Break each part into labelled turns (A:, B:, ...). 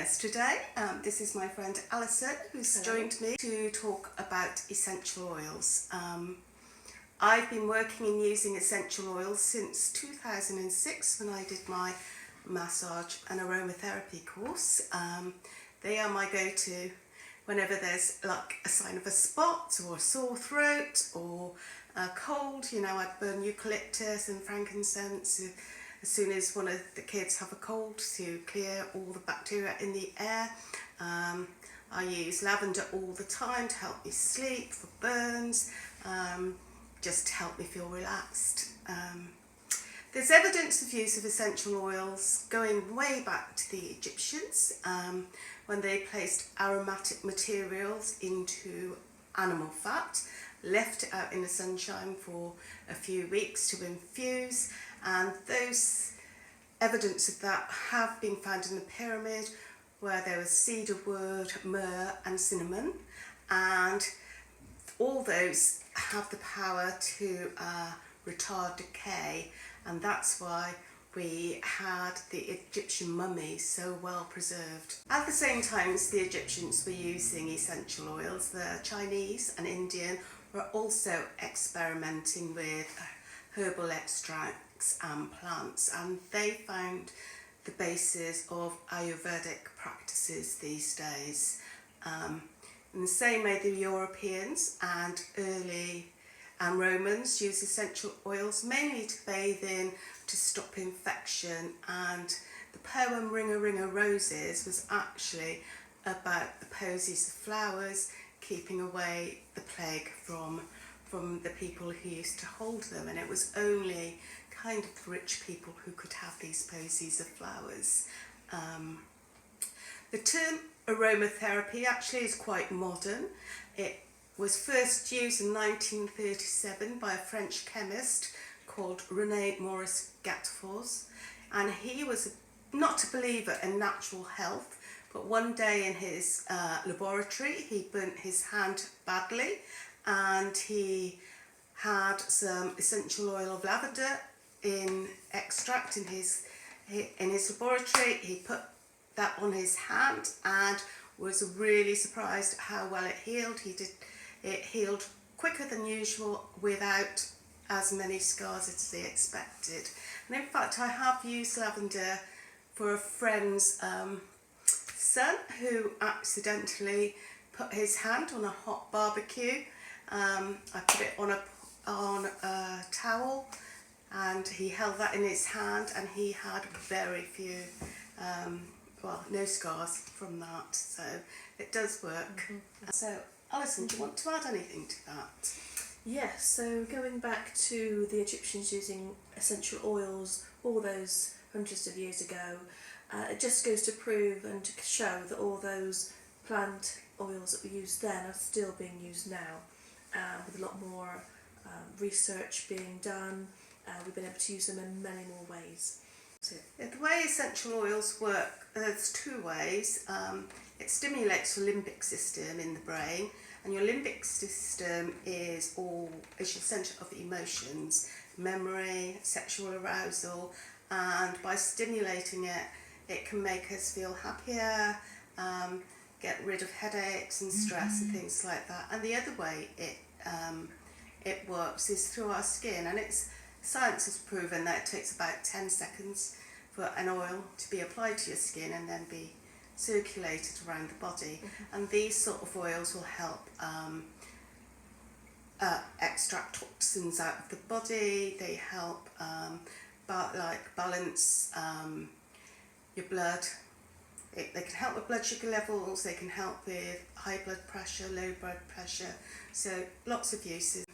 A: us today. This is my friend Alison, who's joined me to talk about essential oils. I've been working in using essential oils since 2006 when I did my massage and aromatherapy course. They are my go-to whenever there's like a sign of a spot or a sore throat or a cold. You know, I burn eucalyptus and frankincense as soon as one of the kids have a cold to clear all the bacteria in the air. I use lavender all the time to help me sleep, for burns, just to help me feel relaxed. There's evidence of use of essential oils going way back to the Egyptians when they placed aromatic materials into animal fat, left it out in the sunshine for a few weeks to infuse, and those evidence of that have been found in the pyramid where there was cedarwood, myrrh and cinnamon, and all those have the power to retard decay, and that's why we had the Egyptian mummies so well preserved. At the same time as the Egyptians were using essential oils, the Chinese and Indian were also experimenting with herbal extracts and plants, and they found the basis of Ayurvedic practices these days. In the same way, the Europeans and early Romans used essential oils mainly to bathe in, to stop infection, and the poem Ringa Ringa Roses was actually about the posies of flowers keeping away the plague from the people who used to hold them, and it was only kind of rich people who could have these posies of flowers. The term aromatherapy actually is quite modern. It was first used in 1937 by a French chemist called René Maurice Gattefossé, and he was not a believer in natural health, but one day in his laboratory he burnt his hand badly, and he had some essential oil of lavender in extract in his laboratory. He put that on his hand and was really surprised at how well it healed. It healed quicker than usual without as many scars as he expected. And in fact, I have used lavender for a friend's son who accidentally put his hand on a hot barbecue. I put it on a towel, and he held that in his hand, and he had very few, no scars from that. So it does work. Mm-hmm. So Alison, do you want to add anything to that?
B: Yes, so going back to the Egyptians using essential oils all those hundreds of years ago, it just goes to prove and to show that all those plant oils that we used then are still being used now, with a lot more research being done. We've been able to use them in many more ways.
A: The way essential oils work, there's two ways. It stimulates your limbic system in the brain, and your limbic system is your centre of emotions, memory, sexual arousal, and by stimulating it, it can make us feel happier, get rid of headaches and stress and things like that. And the other way it works is through our skin, and science has proven that it takes about 10 seconds for an oil to be applied to your skin and then be circulated around the body. And these sort of oils will help extract toxins out of the body. They help balance your blood. They can help with blood sugar levels, they can help with high blood pressure, low blood pressure, so lots of uses.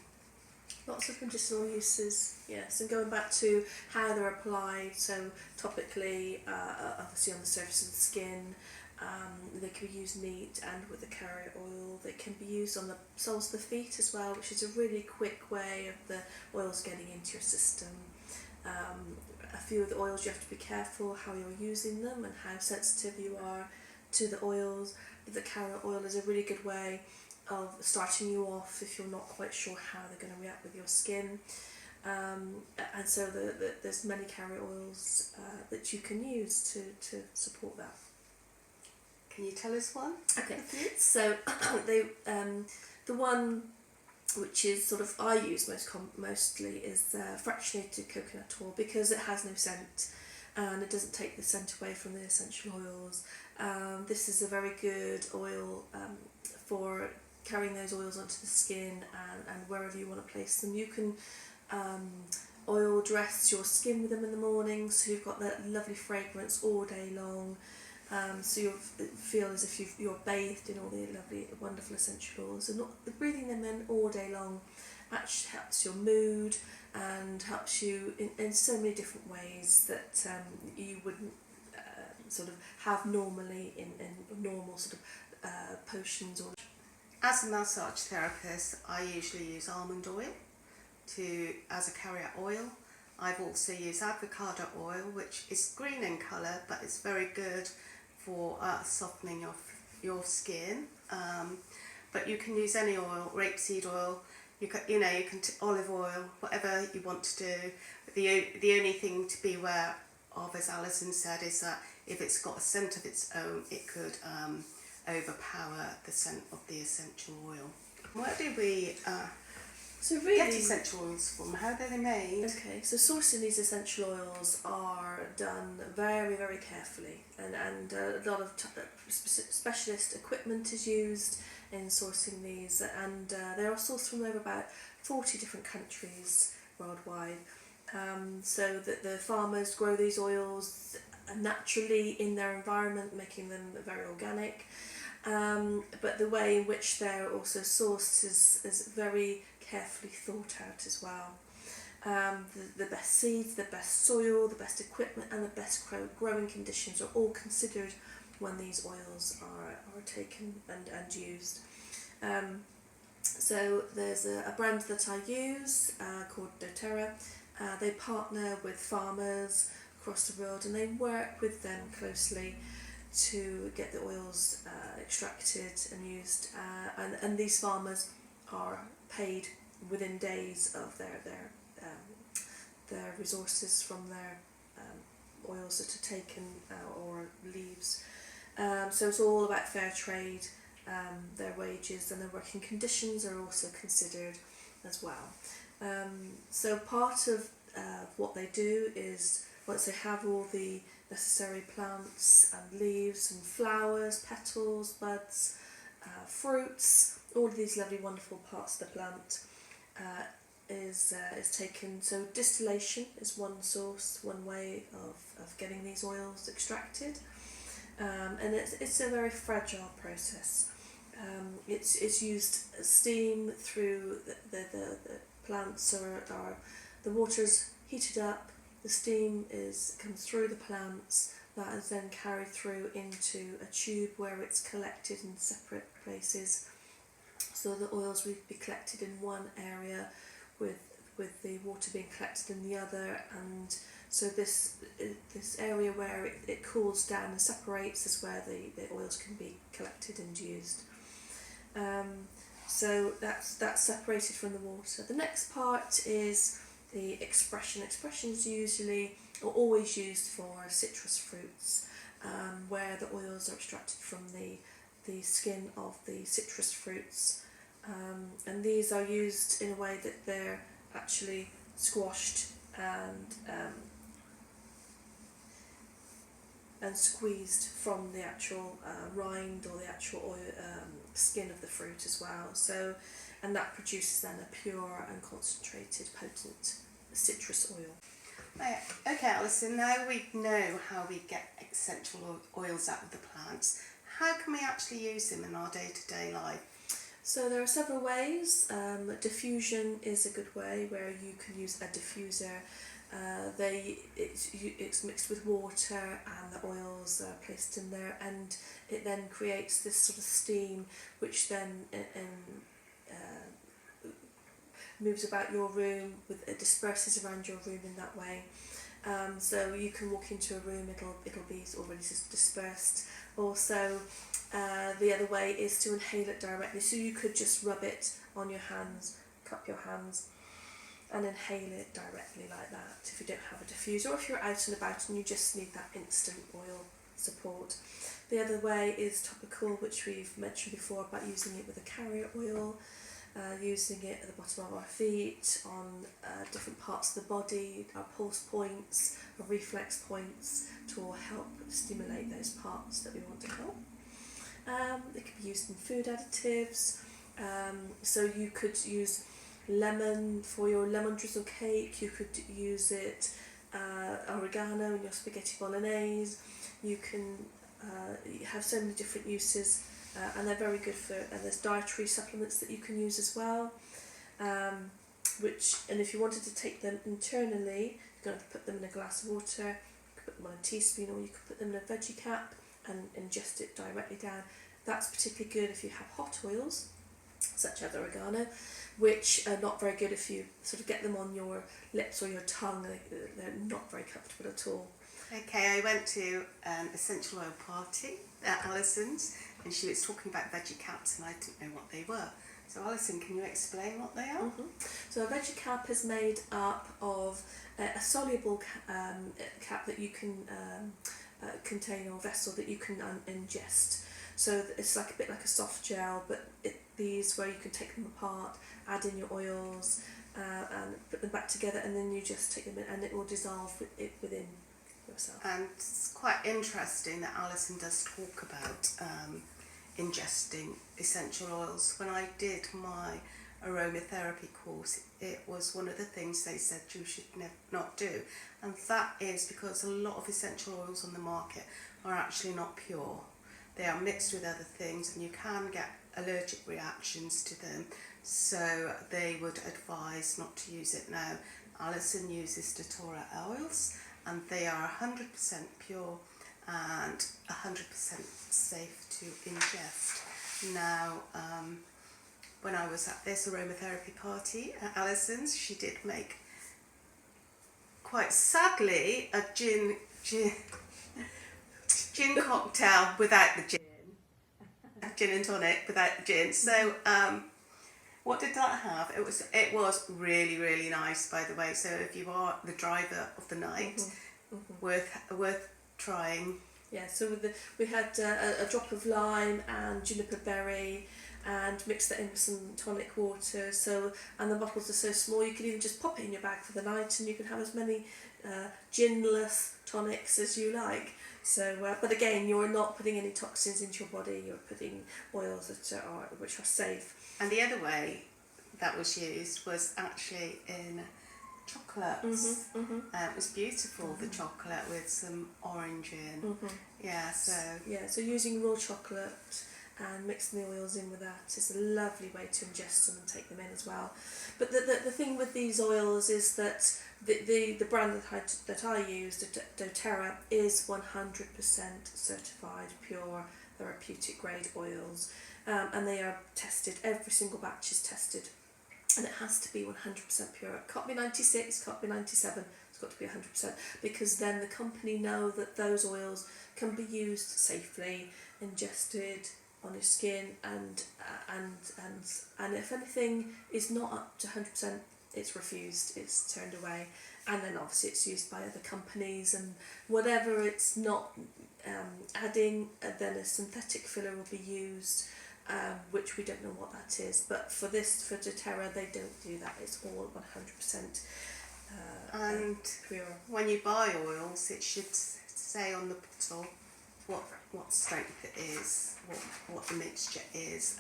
B: Lots of medicinal uses, yes, and going back to how they're applied, so topically, obviously on the surface of the skin, they can be used neat and with the carrier oil. They can be used on the soles of the feet as well, which is a really quick way of the oils getting into your system. A few of the oils you have to be careful how you're using them and how sensitive you are to the oils. The carrier oil is a really good way of starting you off if you're not quite sure how they're going to react with your skin, and so there's many carrier oils that you can use to support that.
A: Can you tell us one?
B: Okay, so the one which is sort of I use mostly is fractionated coconut oil, because it has no scent and it doesn't take the scent away from the essential oils. This is a very good oil for carrying those oils onto the skin and wherever you want to place them. You can oil dress your skin with them in the morning, so you've got that lovely fragrance all day long. So you feel as if you're bathed in all the lovely, wonderful essential oils, and breathing them in all day long actually helps your mood and helps you in so many different ways that you wouldn't sort of have normally in normal sort of potions. Or
A: as a massage therapist, I usually use almond oil as a carrier oil. I've also used avocado oil, which is green in colour, but it's very good for softening your skin. But you can use any oil, rapeseed oil, you can olive oil, whatever you want to do. The only thing to be aware of, as Alison said, is that if it's got a scent of its own, it could overpower the scent of the essential oil. Where do we get essential oils from? How are they made?
B: Okay, so sourcing these essential oils are done very, very carefully, and a lot of specialist equipment is used in sourcing these, and they are sourced from over about 40 different countries worldwide. So that the farmers grow these oils naturally in their environment, making them very organic. But the way in which they're also sourced is very carefully thought out as well. The best seeds, the best soil, the best equipment and the best growing conditions are all considered when these oils are taken and used. So there's a brand that I use called doTERRA. They partner with farmers across the world and they work with them closely to get the oils extracted and used, and these farmers are paid within days of their resources from their oils that are taken or leaves. So it's all about fair trade. Their wages and their working conditions are also considered as well. So part of what they do is, once they have all the necessary plants and leaves and flowers, petals, buds, fruits, all of these lovely wonderful parts of the plant is taken. So distillation is one source, one way of getting these oils extracted, and it's a very fragile process. It's used as steam through the plants, or the water's heated up, the steam comes through the plants, that is then carried through into a tube where it's collected in separate places. So the oils will be collected in one area with the water being collected in the other, and so this area where it cools down and separates is where the oils can be collected and used. So that's separated from the water. The next part is the expression. Expression is usually or always used for citrus fruits, where the oils are extracted from the skin of the citrus fruits, and these are used in a way that they're actually squashed and squeezed from the actual rind or the actual oil, skin of the fruit as well. So, and that produces then a pure and concentrated, potent citrus oil.
A: Right. Okay, Alison, now we know how we get essential oils out of the plants. How can we actually use them in our day-to-day life?
B: So there are several ways. Diffusion is a good way, where you can use a diffuser. It's mixed with water and the oils are placed in there, and it then creates this sort of steam which then moves about your room, it disperses around your room in that way. So you can walk into a room, it'll be already dispersed. Also, the other way is to inhale it directly. So you could just rub it on your hands, cup your hands, and inhale it directly like that if you don't have a diffuser, or if you're out and about and you just need that instant oil support. The other way is topical, which we've mentioned before about using it with a carrier oil, using it at the bottom of our feet, on different parts of the body, our pulse points, our reflex points, to help stimulate those parts that we want to help. It can be used in food additives, so you could use lemon for your lemon drizzle cake, you could use it oregano in your spaghetti bolognese. You can have so many different uses, and they're very good for, and there's dietary supplements that you can use as well, and if you wanted to take them internally, you're going to put them in a glass of water, you could put them on a teaspoon, or you could put them in a veggie cap and ingest it directly down. That's particularly good if you have hot oils, such as oregano, which are not very good if you sort of get them on your lips or your tongue. They're not very comfortable at all.
A: Okay, I went to an essential oil party at Alison's, and she was talking about veggie caps, and I didn't know what they were. So Alison, can you explain what they are?
B: Mm-hmm. So a veggie cap is made up of a soluble cap that you can contain, or vessel that you can ingest. So it's like a bit like a soft gel, but these where you can take them apart, add in your oils, and put them back together, and then you just take them in, and it will dissolve within yourself.
A: And it's quite interesting that Alison does talk about ingesting essential oils. When I did my aromatherapy course, it was one of the things they said you should not do, and that is because a lot of essential oils on the market are actually not pure. They are mixed with other things, and you can get allergic reactions to them, so they would advise not to use it. Now, Alison uses doTERRA oils, and they are 100% pure and 100% safe to ingest. Now, when I was at this aromatherapy party at Alison's, she did make, quite sadly, a gin cocktail without the gin. Gin and tonic without the gin. So what did that have? It was really nice, by the way. So if you are the driver of the night, worth trying.
B: Yeah. So we had a drop of lime and juniper berry, and mixed that in with some tonic water. So, and the bottles are so small, you can even just pop it in your bag for the night, and you can have as many ginless tonics as you like. So, but again, you're not putting any toxins into your body. You're putting oils which are safe.
A: And the other way that was used was actually in chocolates. It was beautiful, the chocolate with some orange in. Yeah,
B: so using raw chocolate and mixing the oils in with that is a lovely way to ingest them and take them in as well. But the thing with these oils is that the brand that I use, doTERRA, is 100% certified pure therapeutic grade oils, and they are tested. Every single batch is tested, and it has to be 100% pure. It can't be 96, can't be 97. It's got to be 100%, because then the company know that those oils can be used safely, ingested on your skin, and if anything is not up to 100%, it's refused, it's turned away, and then obviously it's used by other companies, and whatever it's not adding, then a synthetic filler will be used, which we don't know what that is. But for doTERRA, they don't do that. It's all 100%
A: and
B: pure.
A: When you buy oils, it should say on the bottle what strength it is, what the mixture is.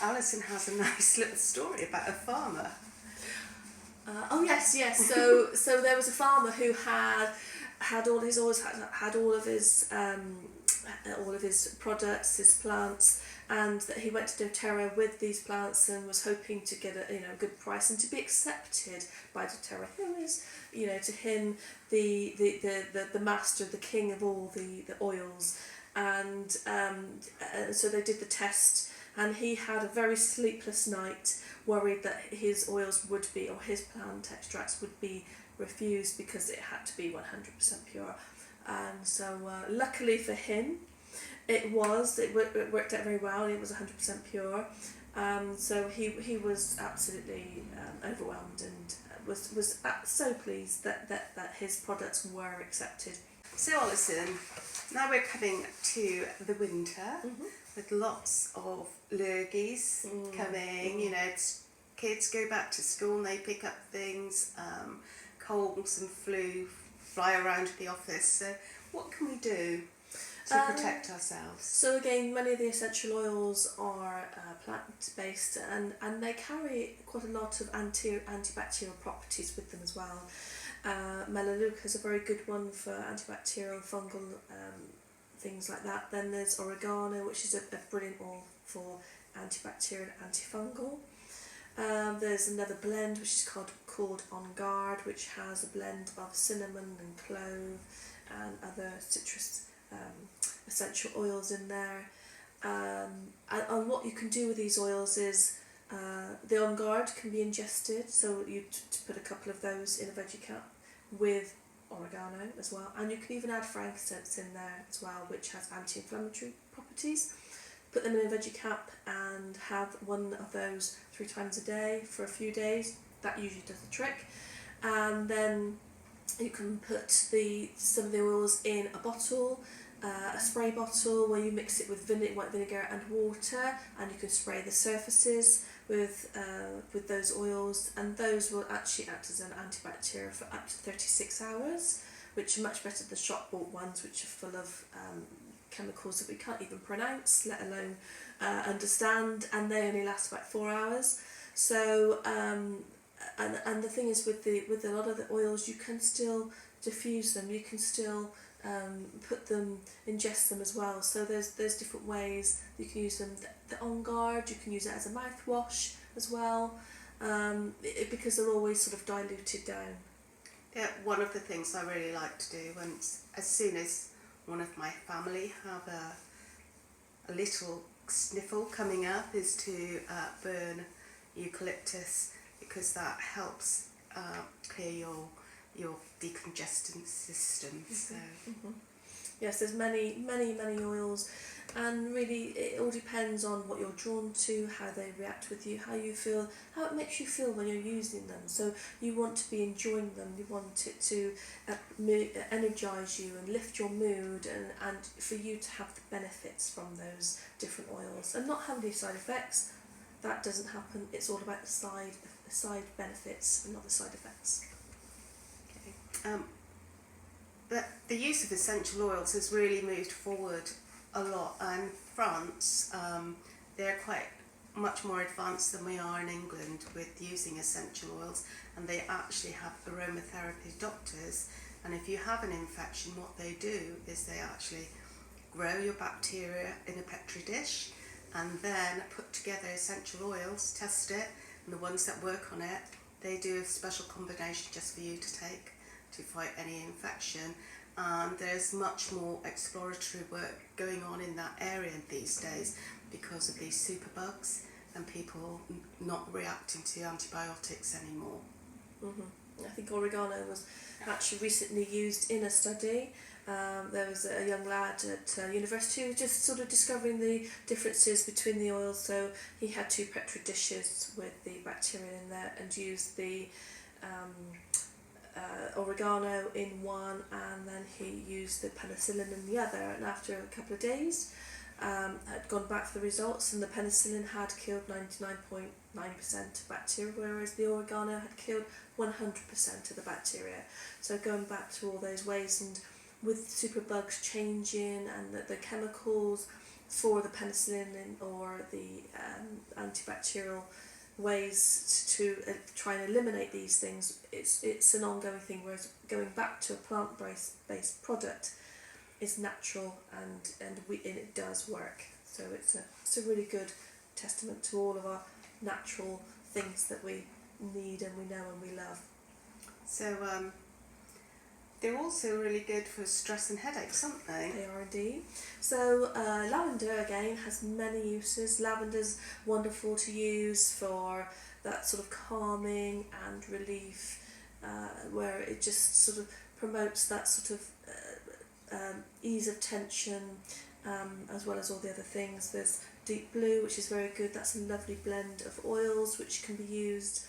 A: Alison has a nice little story about a farmer.
B: Yes. So there was a farmer who had all his oils, had all of his products, his plants, and that he went to doTERRA with these plants and was hoping to get a good price and to be accepted by doTERRA, who is, to him the master, the king of all the oils, and so they did the test, and he had a very sleepless night, worried that his oils would be, or his plant extracts would be refused because it had to be 100% pure. And so luckily for him, it worked out very well. It was 100% pure. So he was absolutely overwhelmed, and was so pleased that his products were accepted.
A: So Alison, now we're coming to the winter with lots of lurgies coming. You know, kids go back to school and they pick up things, colds and flu fly around the office. So what can we do to protect ourselves?
B: So again, many of the essential oils are plant-based, and they carry quite a lot of antibacterial properties with them as well. Melaleuca is a very good one for antibacterial, fungal things like that. Then there's oregano, which is a brilliant oil for antibacterial and antifungal. There's another blend which is called On Guard, which has a blend of cinnamon and clove and other citrus essential oils in there. And what you can do with these oils is the On Guard can be ingested, so you put a couple of those in a veggie cup with oregano as well, and you can even add frankincense in there as well, which has anti-inflammatory properties. Put them in a veggie cup and have one of those 3 times a day for a few days. That usually does the trick. And then you can put some of the oils in a bottle, a spray bottle, where you mix it with white vinegar and water, and you can spray the surfaces with those oils, and those will actually act as an antibacterial for up to 36 hours, which are much better than shop bought ones, which are full of chemicals that we can't even pronounce, let alone understand, and they only last about 4 hours. So and the thing is, with a lot of the oils, you can still diffuse them, you can still put them, ingest them as well. So there's different ways you can use them. The On Guard, you can use it as a mouthwash as well, because they're always sort of diluted down.
A: Yeah, one of the things I really like to do as soon as one of my family have a little sniffle coming up is to burn eucalyptus, because that helps clear your decongestant system. So
B: yes, there's many oils, and really it all depends on what you're drawn to, how they react with you, how you feel, how it makes you feel when you're using them. So you want to be enjoying them, you want it to energize you and lift your mood, and for you to have the benefits from those different oils and not have any side effects. That doesn't happen. It's all about the side benefits and not the side effects.
A: But the use of essential oils has really moved forward a lot, and France, they're quite much more advanced than we are in England with using essential oils, and they actually have aromatherapy doctors, and if you have an infection, what they do is they actually grow your bacteria in a petri dish and then put together essential oils, test it, and the ones that work on it, they do a special combination just for you to take to fight any infection. And there's much more exploratory work going on in that area these days because of these superbugs and people not reacting to antibiotics anymore.
B: I think oregano was actually recently used in a study. There was a young lad at university who was just sort of discovering the differences between the oils. So he had 2 petri dishes with the bacteria in there and used the oregano in one, and then he used the penicillin in the other, and after a couple of days had gone back for the results, and the penicillin had killed 99.9% of bacteria, whereas the oregano had killed 100% of the bacteria. So going back to all those ways, and with superbugs changing and the chemicals for the penicillin or the antibacterial ways to try and eliminate these things, it's an ongoing thing, whereas going back to a plant-based product is natural and it does work. So it's a really good testament to all of our natural things that we need and we know and we love.
A: So they're also really good for stress and headaches, aren't they?
B: They are indeed. So lavender again has many uses. Lavender's wonderful to use for that sort of calming and relief, where it just sort of promotes that sort of ease of tension, as well as all the other things. There's deep blue, which is very good. That's a lovely blend of oils which can be used.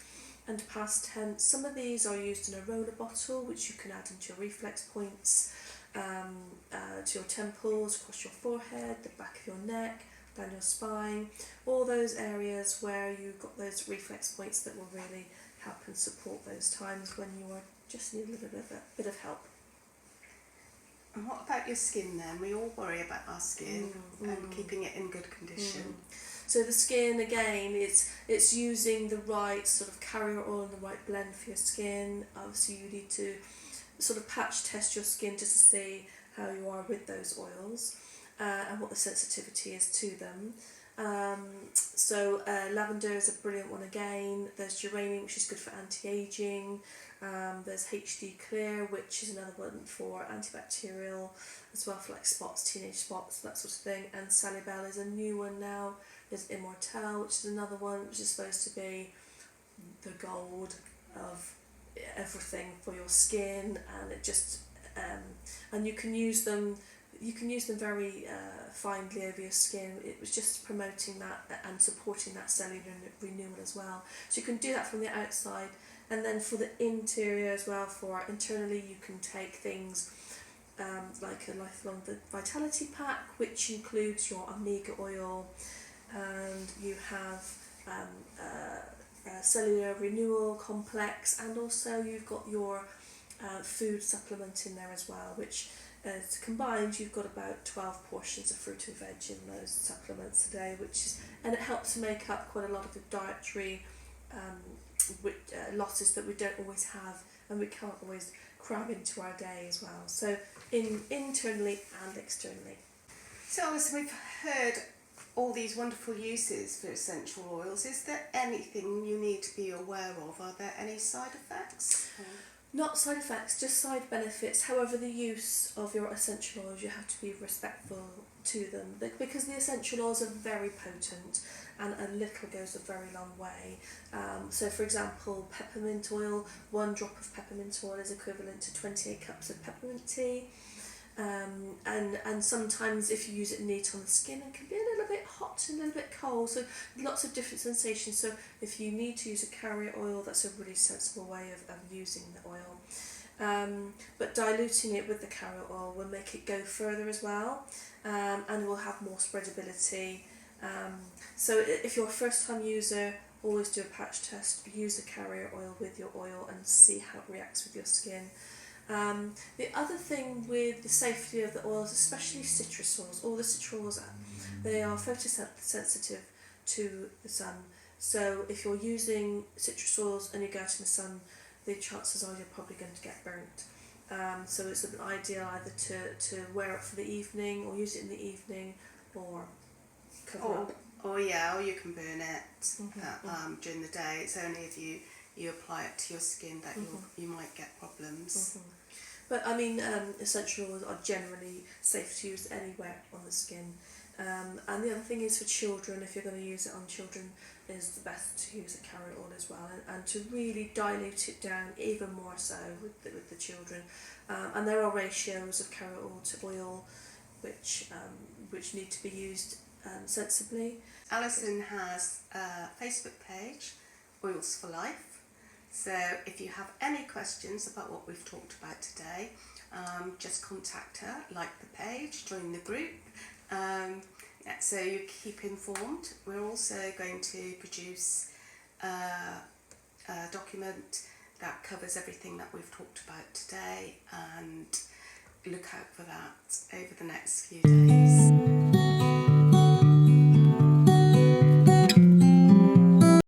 B: And past tense, some of these are used in a roller bottle, which you can add into your reflex points. to your temples, across your forehead, the back of your neck, down your spine, all those areas where you've got those reflex points that will really help and support those times when you just need a little bit of help.
A: And what about your skin then? We all worry about our skin and keeping it in good condition.
B: So the skin, again, it's using the right sort of carrier oil and the right blend for your skin. Obviously you need to sort of patch test your skin just to see how you are with those oils and what the sensitivity is to them. Lavender is a brilliant one again. There's geranium, which is good for anti-aging. There's HD Clear, which is another one for antibacterial, as well for like spots, teenage spots, that sort of thing. And Salibel is a new one now. There's Immortelle, which is another one, which is supposed to be the gold of everything for your skin, and it just and you can use them very finely over your skin. It was just promoting that and supporting that cellular renewal as well. So you can do that from the outside, and then for the interior as well, for internally you can take things like a lifelong vitality pack, which includes your omega oil, and you have cellular renewal complex, and also you've got your food supplement in there as well, which combined you've got about 12 portions of fruit and veg in those supplements a day, and it helps to make up quite a lot of the dietary losses that we don't always have and we can't always cram into our day as well. So internally and externally.
A: So Alison, we've heard all these wonderful uses for essential oils. Is there anything you need to be aware of? Are there any side effects?
B: Not side effects, just side benefits. However, the use of your essential oils, you have to be respectful to them, because the essential oils are very potent and a little goes a very long way. So for example, peppermint oil, 1 drop of peppermint oil is equivalent to 28 cups of peppermint tea. And sometimes if you use it neat on the skin, it can be a little bit hot and a little bit cold, so lots of different sensations. So if you need to use a carrier oil, that's a really sensible way of using the oil. But diluting it with the carrier oil will make it go further as well, and will have more spreadability. So if you're a first time user, always do a patch test, use the carrier oil with your oil and see how it reacts with your skin. The other thing with the safety of the oils, especially citrus oils, all the citrus oils, they are photosensitive to the sun. So if you're using citrus oils and you go out in the sun, the chances are you're probably going to get burnt. So it's an ideal either to wear it for the evening or use it in the evening or cover up.
A: Or you can burn it during the day. It's only if you apply it to your skin that you might get problems.
B: But I mean, essential oils are generally safe to use anywhere on the skin. And the other thing is for children, if you're going to use it on children, is the best to use a carrier oil as well, and to really dilute it down even more so with the children. And there are ratios of carrier oil to oil which need to be used sensibly.
A: Alison has a Facebook page, Oils for Life. So if you have any questions about what we've talked about today, just contact her, like the page, join the group, so you keep informed. We're also going to produce a document that covers everything that we've talked about today, and look out for that over the next few days.